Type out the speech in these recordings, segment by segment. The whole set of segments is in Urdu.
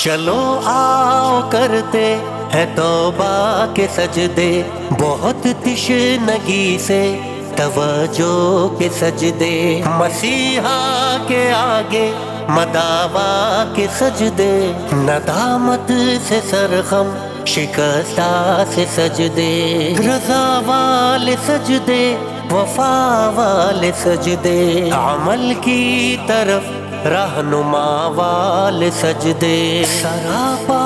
چلو آؤ کرتے ہے توبہ کے سجدے، بہت تشنگی سے توجہ کے سجدے، مسیحا کے آگے مداوا کے سجدے، ندامت سے سرخم شکستہ سے سجدے، رضا والے سجدے، وفا والے سجدے، عمل کی طرف رہنما والے سجدے، سراپا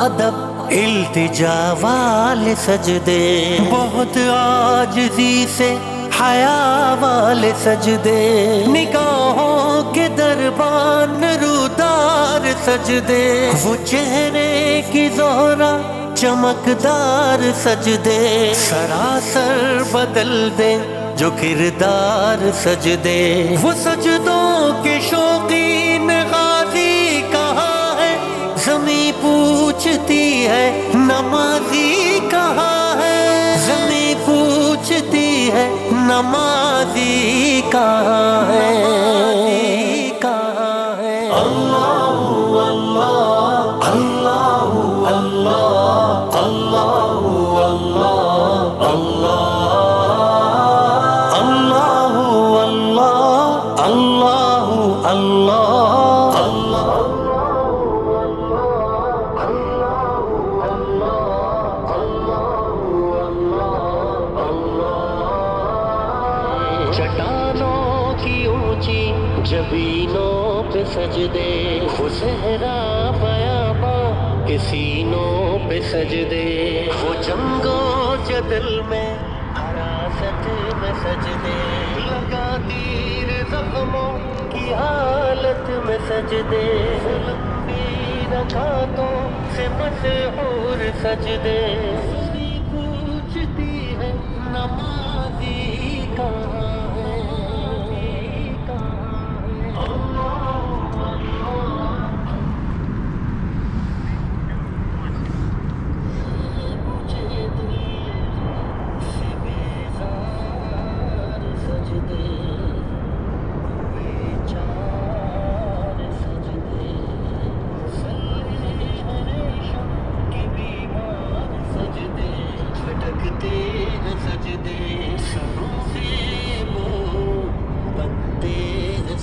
ادب التجا والے سجدے، بہت عاجزی سے حیا والے سجدے، نگاہوں کے دربان رودار سجدے، وہ چہرے کی زہرا چمکدار سجدے، سراسر بدل دے جو کردار سجدے، وہ سجدوں کے شوقین غازی کہاں ہے، زمیں پوچھتی ہے نمازی کہاں ہے، زمیں پوچھتی ہے نمازی کہاں ہے، کہاں ہے۔ اللہ اللہ اللہ اللہ اللہ اللہ اللہ اللہ چٹانوں کی اونچی جبینوں پہ سجدے، وہ صحرا بیاباں کے سینوں پہ سجدے، وہ جنگ و جدل میں حراست میں سجدے، لگا تیر زخموں کی حالت میں سجدے، لمبی رکعتوں سے مسحور سجدے، پوچھتی ہے نمازی کہاں ہے،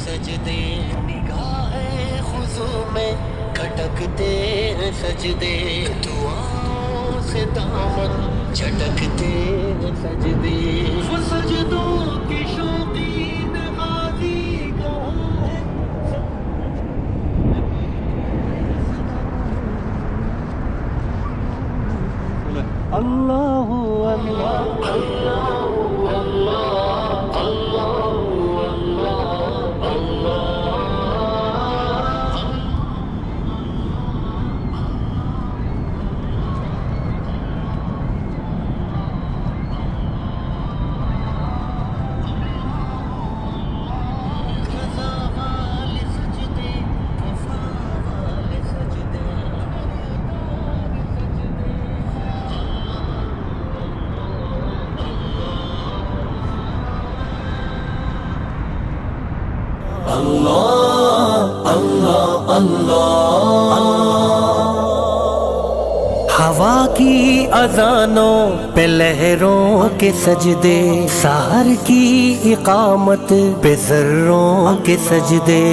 سجدے، نگاہ خضوع میں کھٹکتے ہیں سجدے، دعاؤں سے دامن جھٹکتے ہیں سجدے، وہ سجدوں کی شوقین غازی کہاں ہے۔ اللہ اللہ اللہ اللہ اللہ اللہ اللہ اللہ، ہوا کی اذانوں پہ لہروں کے سجدے، سحر کی اقامت پہ ذروں کے سجدے،